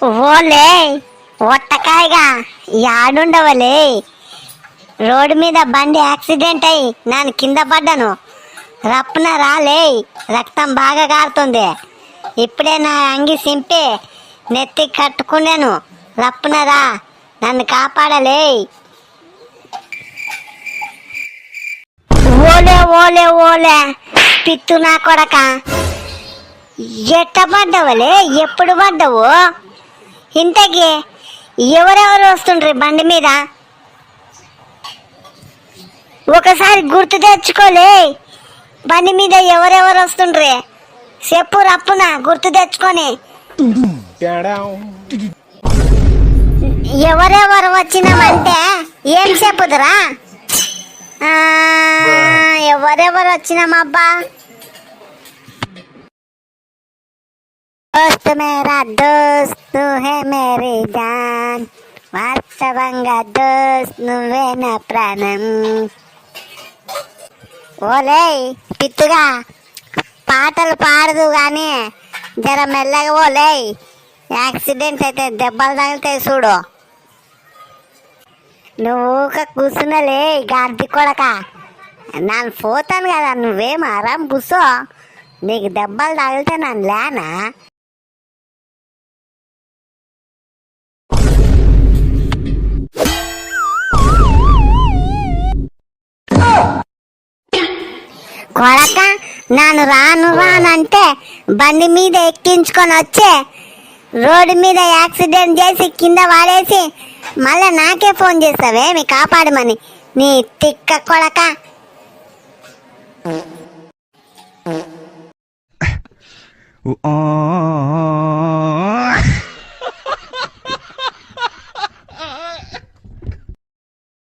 ఓలే ఒట్టకాయగా యాడుండవలే. రోడ్డు మీద బండి యాక్సిడెంట్ అయి నేను కింద పడ్డాను. రప్పున రాలే, రక్తం బాగా కారుతుంది. ఇప్పుడే నా అంగి సింపి నెత్తి కట్టుకున్నాను. రప్పున రా, నన్ను కాపాడలే. ఓలే ఓలే ఓలే పిత్తు నా కొడక, ఎట్ట పడ్డవలే? ఎప్పుడు పడ్డవు? ఇంతకీ ఎవరెవరు వస్తుండ్రి బండి మీద? ఒకసారి గుర్తు తెచ్చుకోలే, బండి మీద ఎవరెవరు వస్తుండ్రి చెప్పు రప్పున గుర్తు తెచ్చుకొని. ఎవరెవరు వచ్చినామంటే ఏం చెప్పుదురా? ఎవరెవరు వచ్చినామబ్బా? दोस्त मेरा दोस्त तू है मेरी जान, వాస్తవంగా దోస్త్ నువ్వే నా ప్రాణం. ఓలే పిత్తుగా పాటలు పాడదు కానీ జర మెల్లగా ఓలే, యాక్సిడెంట్ అయితే దెబ్బలు తగిలితాయి చూడు. నువ్వు కూర్చున్నలే గాంధీ కొడక, నన్ను పోతాను కదా, నువ్వేం ఆరాం కూర్చో. నీకు దెబ్బలు తగిలితే నన్ను లేనా? కొడక, నాను రాను రానంటే బండి మీద ఎక్కించుకొని వచ్చే రోడ్డు మీద యాక్సిడెంట్ చేసి కింద వాడేసి మళ్ళీ నాకే ఫోన్ చేస్తావే మీ కాపాడమని. నీ తిక్క కొడక.